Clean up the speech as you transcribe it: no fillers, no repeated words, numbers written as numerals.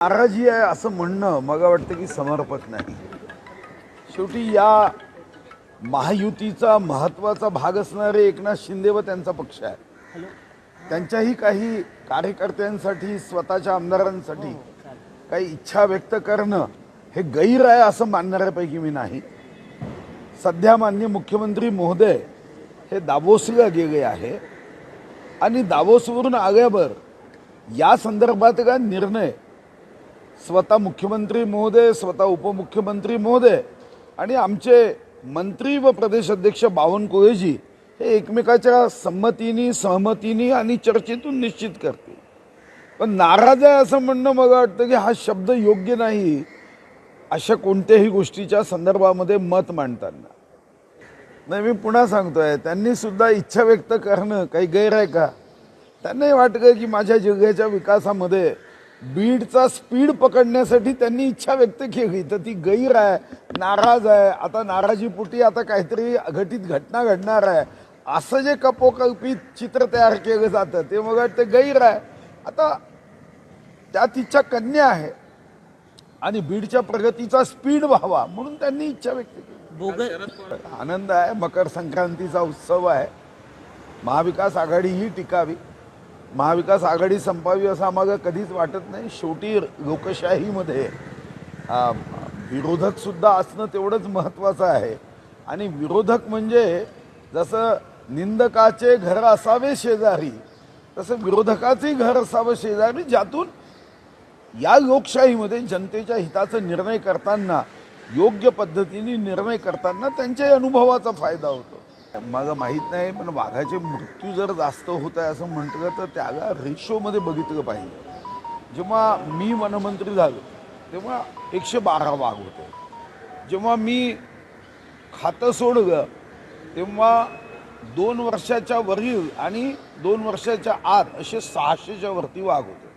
नाराजी आहे असं म्हणणं मला वाटतं की समर्पक नाही। शेवटी या महायुतीचा महत्त्वाचा भाग असणारे एकनाथ शिंदे व त्यांचा पक्ष आहे। त्यांच्याही काही कार्यकर्त्यांसाठी स्वतःच्या आमदारांसाठी काही इच्छा व्यक्त करणं हे गैर आहे असं मानणाऱ्यापैकी मी नाही। सध्या माननीय मुख्यमंत्री महोदय हे दावोसला गेले आहे आणि दावोसवरून आल्यावर या संदर्भात का निर्णय स्वतः मुख्यमंत्री महोदय, स्वतः उपमुख्यमंत्री महोदय आणि आमचे मंत्री व प्रदेश अध्यक्ष बावनकुळेजी हे एकमेकाच्या संमतीने, सहमतीने आणि चर्चेतून निश्चित करतील। पण नाराज आहे असं म्हणणं मला वाटतं की हा शब्द योग्य नाही अशा कोणत्याही गोष्टीच्या संदर्भामध्ये मत मांडताना। नाही, मी पुन्हा सांगतोय, त्यांनी सुद्धा इच्छा व्यक्त करणं काही गैर आहे का? त्यांनाही वाटतं की माझ्या जिल्ह्याच्या विकासामध्ये बीडचा स्पीड पकडण्यासाठी त्यांनी इच्छा व्यक्त केली, तर ती गैर आहे, नाराज आहे। आता नाराजीपोटी आता काहीतरी अघटित घटना घडणार आहे असं जे कपोकल्पित चित्र तयार केलं जातं ते मला वाटतं गैर आहे। आता त्यात तिच्या कन्या आहे आणि बीडच्या प्रगतीचा स्पीड व्हावा म्हणून त्यांनी इच्छा व्यक्त केली। आनंद आहे, मकर संक्रांतीचा उत्सव आहे। महाविकास आघाडी ही टिकावी, महाविकास आघाडी संपावी असं आम्हाला कधीच वाटत नाही। शेवटी लोकशाहीमध्ये विरोधक सुद्धा असणं तेवढंच महत्त्वाचं आहे आणि विरोधक म्हणजे जसं निंदकाचे घर असावे शेजारी तसं विरोधकाचे घर असावं शेजारी, ज्यातून या लोकशाहीमध्ये जनतेच्या हिताचा निर्णय करताना, योग्य पद्धतीने निर्णय करताना त्यांच्या अनुभवाचा फायदा होतो। मला माहीत नाही, पण वाघाचे मृत्यू जर जास्त होत आहे असं म्हटलं तर त्याला रेशोमध्ये बघितलं पाहिजे। जेव्हा मी वनमंत्री झालो तेव्हा 112 वाघ होते, जेव्हा मी खातं सोडलं तेव्हा 2 वर्षाच्या वरील आणि 2 वर्षाच्या आत असे 600च्या वरती वाघ होते।